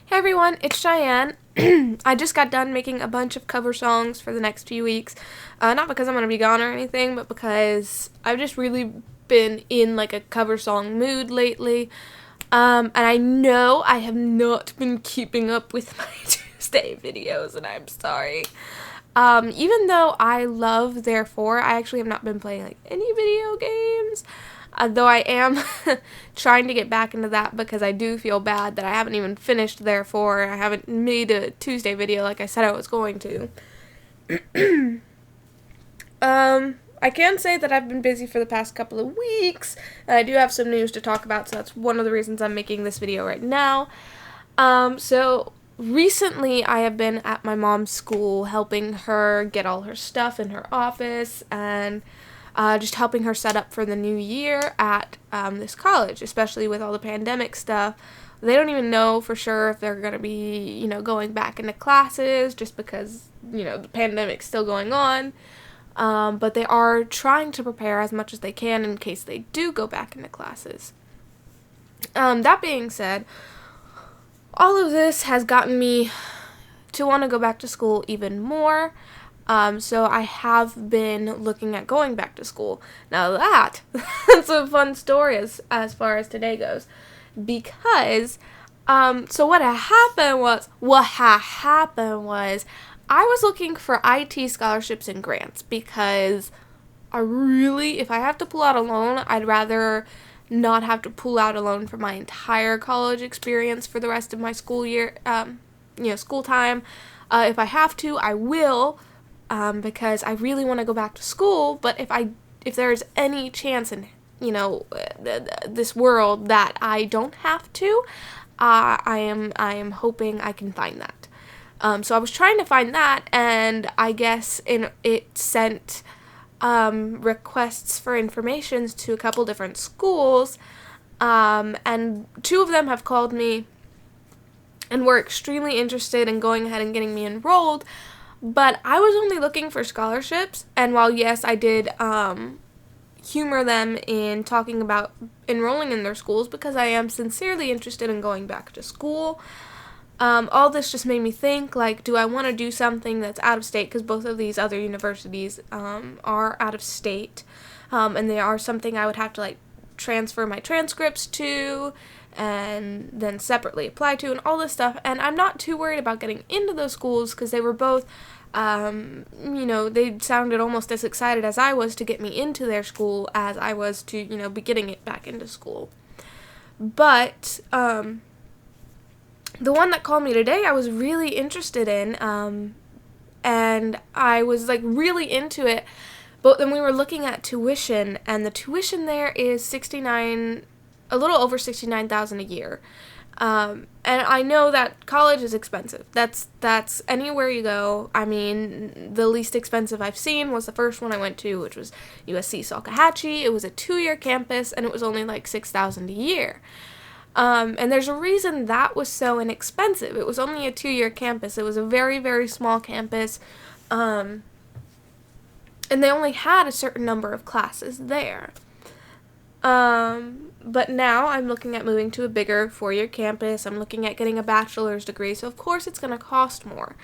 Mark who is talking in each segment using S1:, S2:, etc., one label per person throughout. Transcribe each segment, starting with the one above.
S1: Hey everyone, it's Cheyenne. I just got done making a bunch of cover songs for the next few weeks. Not because I'm going to be gone or anything, but because I've just really been in like a cover song mood lately. And I know I have not been keeping up with my Tuesday videos, and I'm sorry. Even though I love Therefore, I actually have not been playing like any video games. Though I am trying to get back into that because I do feel bad that I haven't even finished Therefore. I haven't made a Tuesday video like I said I was going to. I can say that I've been busy for the past couple of weeks, and I do have some news to talk about, so that's one of the reasons I'm making this video right now. So recently I have been at my mom's school helping her get all her stuff in her office and just helping her set up for the new year at this college, especially with all the pandemic stuff. They don't even know for sure if they're going to be, going back into classes just because, the pandemic's still going on. But they are trying to prepare as much as they can in case they do go back into classes. That being said, all of this has gotten me to want to go back to school even more. So I have been looking at going back to school. Now that's a fun story as far as today goes. Because, so what happened was, I was looking for IT scholarships and grants because if I have to pull out a loan, I'd rather not have to pull out a loan for my entire college experience for the rest of my school year, school time. If I have to, I will. Because I really want to go back to school, but if there's any chance in, this world that I don't have to, I am hoping I can find that. So I was trying to find that, and I guess it sent requests for informations to a couple different schools, and two of them have called me and were extremely interested in going ahead and getting me enrolled. But I was only looking for scholarships, and while yes, I did humor them in talking about enrolling in their schools because I am sincerely interested in going back to school, all this just made me think, do I want to do something that's out of state, because both of these other universities are out of state, and they are something I would have to, transfer my transcripts to, and then separately apply to, and all this stuff, and I'm not too worried about getting into those schools, because they were both, they sounded almost as excited as I was to get me into their school as I was to, be getting it back into school. But, the one that called me today, I was really interested in, and I was, really into it, but then we were looking at tuition, and the tuition there is a little over $69,000 a year. And I know that college is expensive. That's anywhere you go. I mean, the least expensive I've seen was the first one I went to, which was USC Salkehatchie. It was a 2-year campus, and it was only $6,000 a year. And there's a reason that was so inexpensive. It was only a 2-year campus. It was a very, very small campus. And they only had a certain number of classes there. But now I'm looking at moving to a bigger 4-year campus. I'm looking at getting a bachelor's degree, so of course it's going to cost more.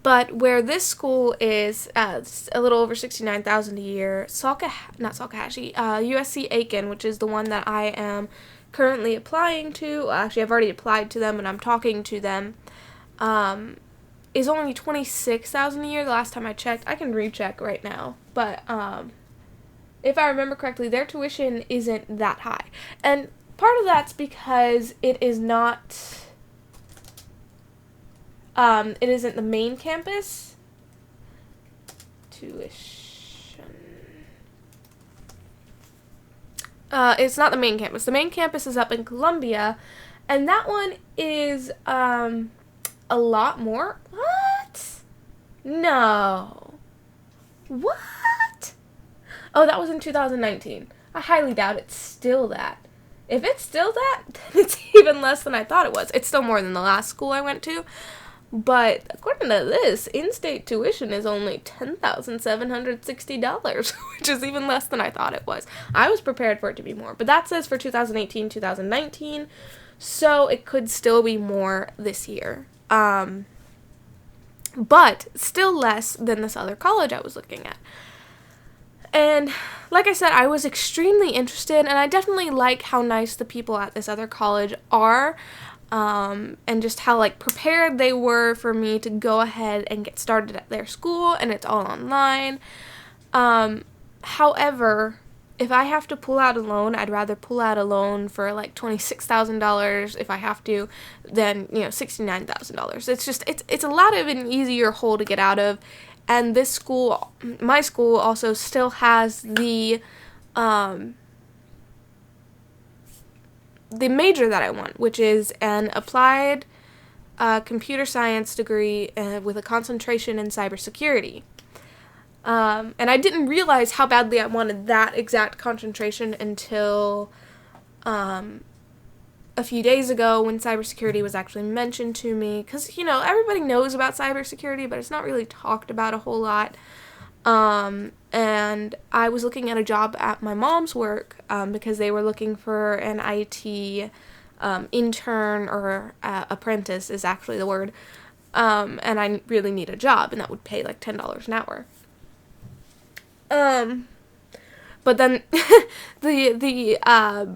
S1: But where this school is a little over $69,000 a year, USC Aiken, which is the one that I am currently applying to, actually I've already applied to them and I'm talking to them, is only $26,000 a year the last time I checked. I can recheck right now, but if I remember correctly, their tuition isn't that high. And part of that's because it isn't the main campus. Tuition. It's not the main campus. The main campus is up in Columbia, and that one is a lot more. What? No. What? Oh, that was in 2019. I highly doubt it's still that. If it's still that, then it's even less than I thought it was. It's still more than the last school I went to. But according to this, in-state tuition is only $10,760, which is even less than I thought it was. I was prepared for it to be more. But that says for 2018, 2019. So it could still be more this year. But still less than this other college I was looking at. And like I said, I was extremely interested, and I definitely like how nice the people at this other college are, and just how, like, prepared they were for me to go ahead and get started at their school, and it's all online. However, if I have to pull out a loan, I'd rather pull out a loan for, like, $26,000 if I have to, than, $69,000. It's just, it's a lot of an easier hole to get out of. And this school, my school, also still has the major that I want, which is an applied computer science degree with a concentration in cybersecurity. And I didn't realize how badly I wanted that exact concentration until a few days ago when cybersecurity was actually mentioned to me, because, everybody knows about cybersecurity, but it's not really talked about a whole lot. And I was looking at a job at my mom's work, because they were looking for an IT intern, or apprentice is actually the word, and I really need a job, and that would pay like $10 an hour. But then the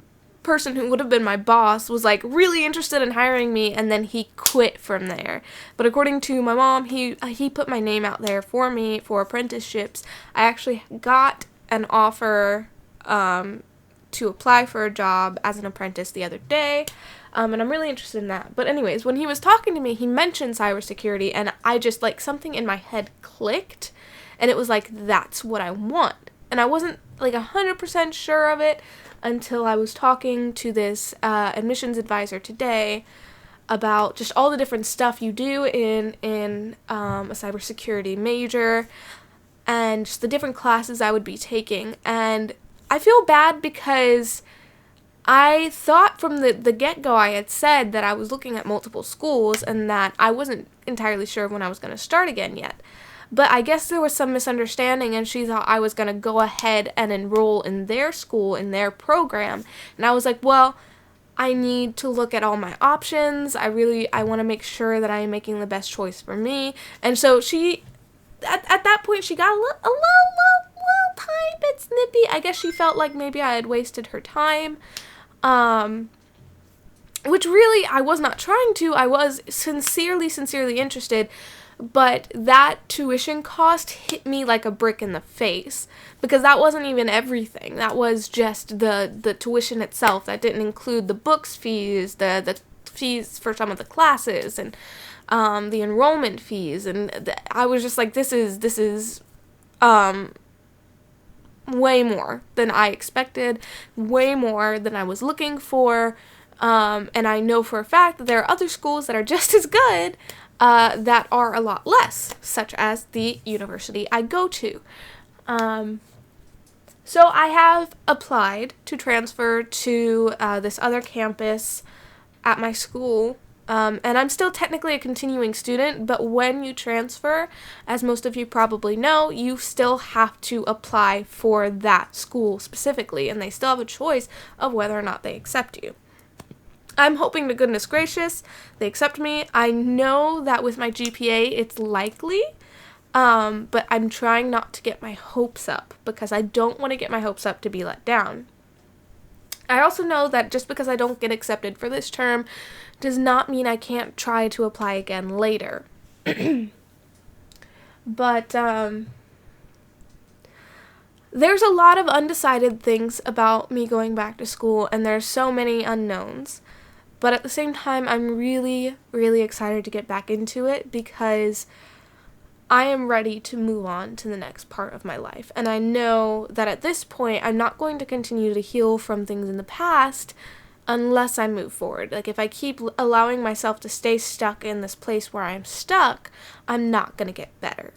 S1: person who would have been my boss was like really interested in hiring me, and then he quit from there. But according to my mom, he put my name out there for me for apprenticeships. I actually got an offer to apply for a job as an apprentice the other day, and I'm really interested in that. But anyways, when he was talking to me, he mentioned cybersecurity, and I just, like, something in my head clicked, and it was like, that's what I want. And I wasn't like 100% sure of it until I was talking to this admissions advisor today about just all the different stuff you do in a cybersecurity major, and just the different classes I would be taking. And I feel bad because I thought from the get-go I had said that I was looking at multiple schools and that I wasn't entirely sure when I was going to start again yet. But I guess there was some misunderstanding, and she thought I was going to go ahead and enroll in their school, in their program. And I was like, well, I need to look at all my options. I want to make sure that I am making the best choice for me. And so she, at that point, she got a little tiny bit snippy. I guess she felt like maybe I had wasted her time. Which really, I was not trying to. I was sincerely interested. But that tuition cost hit me like a brick in the face, because that wasn't even everything. That was just the tuition itself. That didn't include the books fees, the fees for some of the classes, and the enrollment fees. And I was just like, this is way more than I expected, way more than I was looking for. And I know for a fact that there are other schools that are just as good, that are a lot less, such as the university I go to. So I have applied to transfer to this other campus at my school, and I'm still technically a continuing student, but when you transfer, as most of you probably know, you still have to apply for that school specifically, and they still have a choice of whether or not they accept you. I'm hoping to goodness gracious they accept me. I know that with my GPA it's likely, but I'm trying not to get my hopes up, because I don't want to get my hopes up to be let down. I also know that just because I don't get accepted for this term does not mean I can't try to apply again later. But there's a lot of undecided things about me going back to school, and there's so many unknowns. But at the same time, I'm really excited to get back into it, because I am ready to move on to the next part of my life. And I know that at this point, I'm not going to continue to heal from things in the past unless I move forward. Like, if I keep allowing myself to stay stuck in this place where I'm stuck, I'm not going to get better.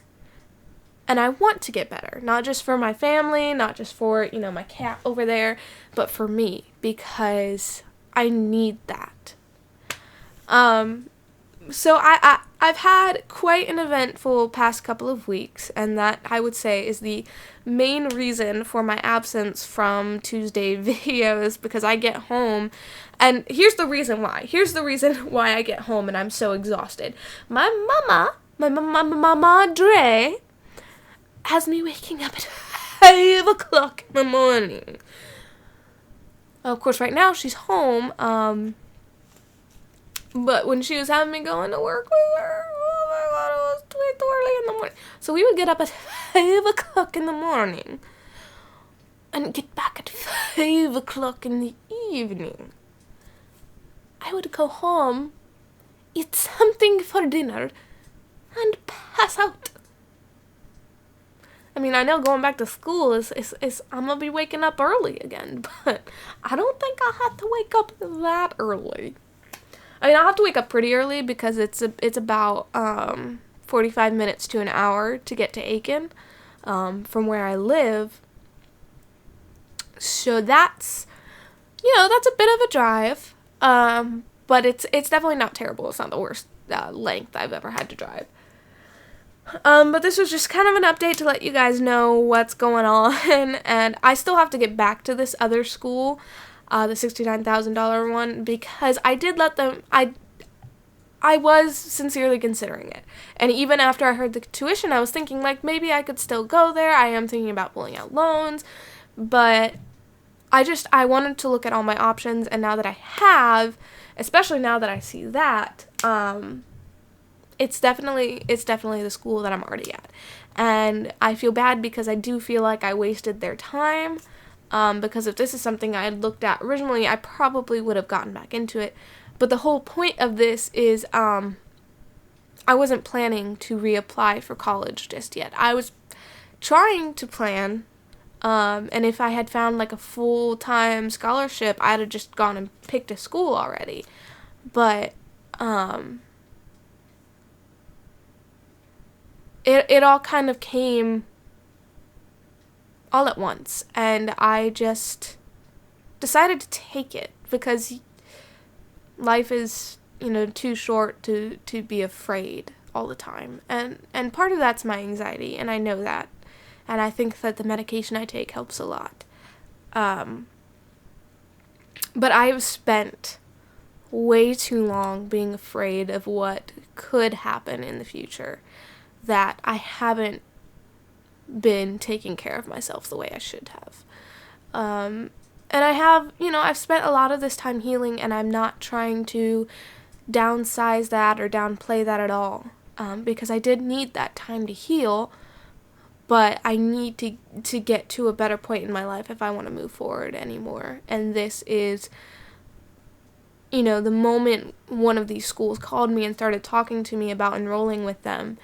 S1: And I want to get better, not just for my family, not just for, my cat over there, but for me, because I need that. So I've had quite an eventful past couple of weeks, and that, I would say, is the main reason for my absence from Tuesday videos, because I get home, and here's the reason why. Here's the reason why I get home and I'm so exhausted. My mama Dre, has me waking up at 5 o'clock in the morning. Of course, right now she's home, but when she was having me going to work with her, oh my god, it was way too early in the morning. So we would get up at 5 o'clock in the morning and get back at 5 o'clock in the evening. I would go home, eat something for dinner, and pass out. I mean, I know going back to school is I'm gonna be waking up early again, but I don't think I'll have to wake up that early. I mean, I'll have to wake up pretty early because it's about 45 minutes to an hour to get to Aiken from where I live. So that's a bit of a drive, but it's definitely not terrible. It's not the worst length I've ever had to drive. But this was just kind of an update to let you guys know what's going on, and I still have to get back to this other school, the $69,000 one, because I did let them, I was sincerely considering it, and even after I heard the tuition, I was thinking, like, maybe I could still go there. I am thinking about pulling out loans, but I wanted to look at all my options, and now that I have, especially now that I see that, it's definitely the school that I'm already at. And I feel bad because I do feel like I wasted their time, because if this is something I had looked at originally, I probably would have gotten back into it. But the whole point of this is I wasn't planning to reapply for college just yet. I was trying to plan, and if I had found like a full-time scholarship, I'd have just gone and picked a school already. But it all kind of came all at once, and I just decided to take it because life is, too short to be afraid all the time, and part of that's my anxiety, and I know that, and I think that the medication I take helps a lot, but I've spent way too long being afraid of what could happen in the future, that I haven't been taking care of myself the way I should have. And I have, I've spent a lot of this time healing, and I'm not trying to downsize that or downplay that at all, because I did need that time to heal, but I need to get to a better point in my life if I want to move forward anymore. And this is, the moment one of these schools called me and started talking to me about enrolling with them,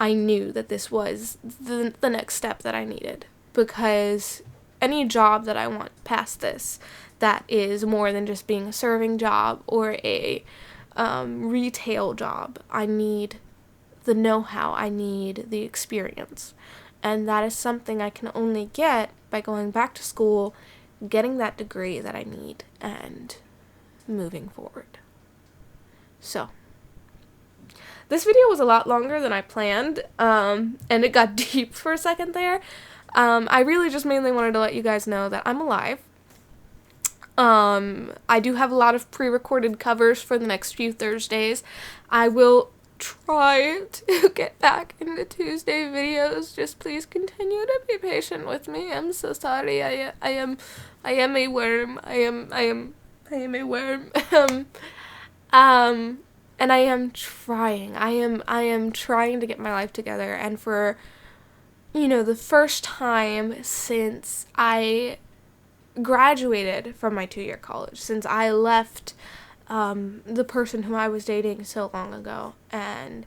S1: I knew that this was the next step that I needed, because any job that I want past this that is more than just being a serving job or a retail job, I need the know-how, I need the experience, and that is something I can only get by going back to school, getting that degree that I need, and moving forward. So this video was a lot longer than I planned, and it got deep for a second there. I really just mainly wanted to let you guys know that I'm alive. I do have a lot of pre-recorded covers for the next few Thursdays. I will try to get back into Tuesday videos. Just please continue to be patient with me. I'm so sorry. I am a worm. I am a worm. And I am trying. I am trying to get my life together, and for, the first time since I graduated from my 2-year college, since I left the person who I was dating so long ago, and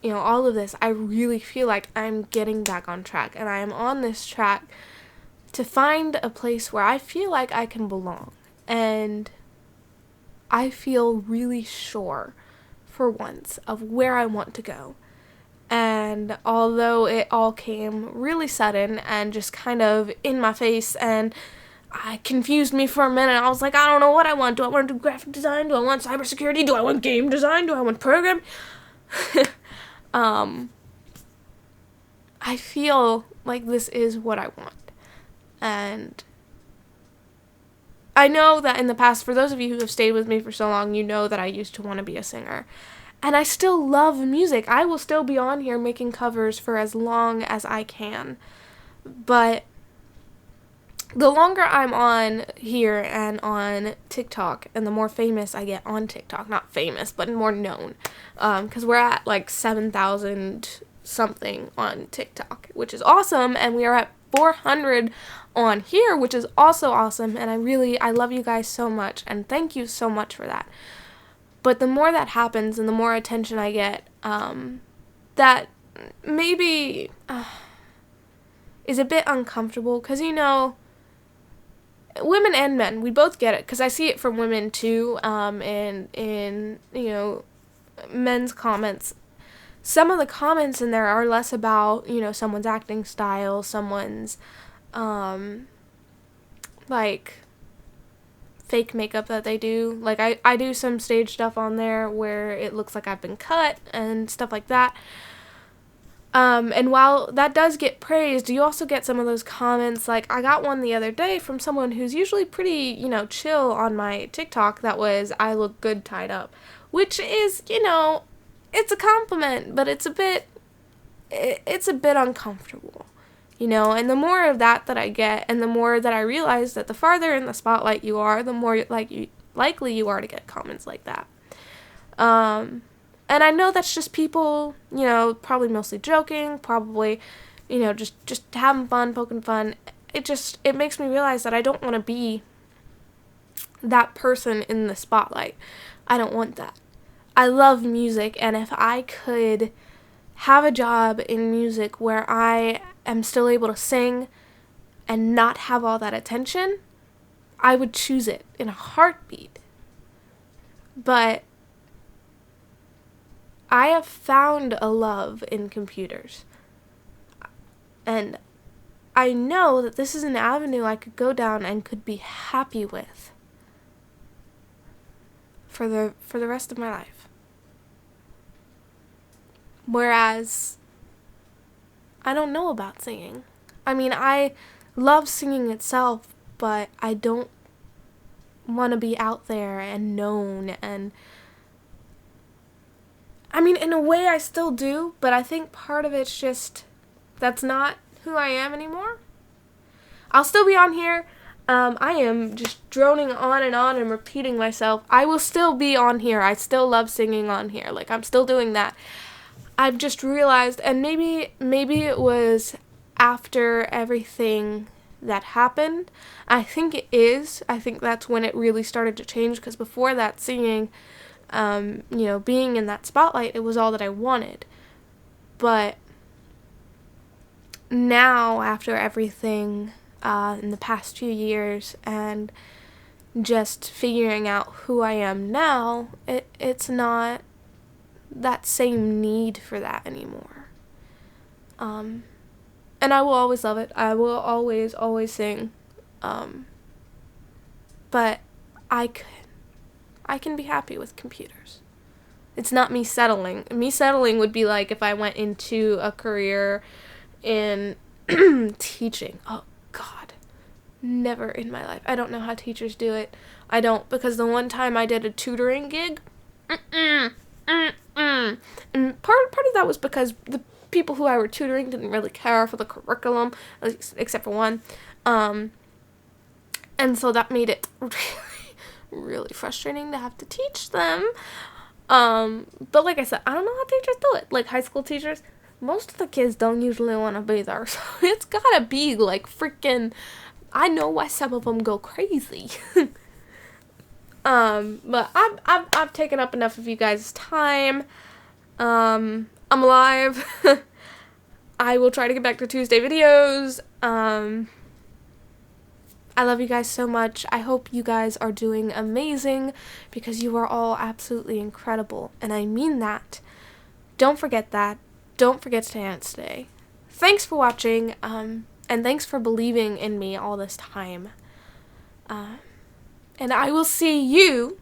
S1: all of this, I really feel like I'm getting back on track, and I am on this track to find a place where I feel like I can belong, and I feel really sure, for once, of where I want to go. And although it all came really sudden and just kind of in my face, and I confused me for a minute. I was like, I don't know what I want. Do I want to do graphic design? Do I want cybersecurity? Do I want game design? Do I want program? I feel like this is what I want. And I know that in the past, for those of you who have stayed with me for so long, you know that I used to want to be a singer. And I still love music. I will still be on here making covers for as long as I can. But the longer I'm on here and on TikTok, and the more famous I get on TikTok, not famous, but more known, because we're at like 7,000 something on TikTok, which is awesome, and we are at 400 on here, which is also awesome, and I love you guys so much, and thank you so much for that. But the more that happens, and the more attention I get, that maybe is a bit uncomfortable, because, you know, women and men, we both get it, because I see it from women too, and in, you know, men's comments. Some of the comments in there are less about, you know, someone's acting style, someone's, like, fake makeup that they do. Like, I do some stage stuff on there where it looks like I've been cut and stuff like that. And while that does get praised, you also get some of those comments, like, I got one the other day from someone who's usually pretty, you know, chill on my TikTok that was, I look good tied up. Which is, you know, it's a compliment, but it's a bit uncomfortable, you know, and the more of that I get, and the more that I realize that the farther in the spotlight you are, the more likely you are to get comments like that. And I know that's just people, you know, probably mostly joking, probably, you know, just having fun, poking fun. It makes me realize that I don't want to be that person in the spotlight. I don't want that. I love music, and if I could have a job in music where I am still able to sing and not have all that attention, I would choose it in a heartbeat. But I have found a love in computers, and I know that this is an avenue I could go down and could be happy with for the rest of my life. Whereas I don't know about singing. I mean, I love singing itself, but I don't want to be out there and known, and I mean, in a way I still do, but I think part of it's just that's not who I am anymore. I'll still be on here. I am just droning on and repeating myself. I will still be on here. I still love singing on here. Like, I'm still doing that. I've just realized, and maybe it was after everything that happened. I think it is. I think that's when it really started to change, because before that, singing, you know, being in that spotlight, it was all that I wanted. But now, after everything in the past few years, and just figuring out who I am now, it's not that same need for that anymore. And I will always love it. I will always sing. But I can be happy with computers. It's not me settling. Me settling would be like if I went into a career in teaching. Oh, God. Never in my life. I don't know how teachers do it. I don't, because the one time I did a tutoring gig, and part of that was because the people who I were tutoring didn't really care for the curriculum, except for one, and so that made it really frustrating to have to teach them, but like I said, I don't know how teachers do it. Like, high school teachers, most of the kids don't usually want to be there, so it's gotta be like freaking, I know why some of them go crazy. But I've taken up enough of you guys' time. I'm alive. I will try to get back to Tuesday videos. I love you guys so much. I hope you guys are doing amazing, because you are all absolutely incredible, and I mean that. Don't forget that. Don't forget to dance today. Thanks for watching, and thanks for believing in me all this time. And I will see you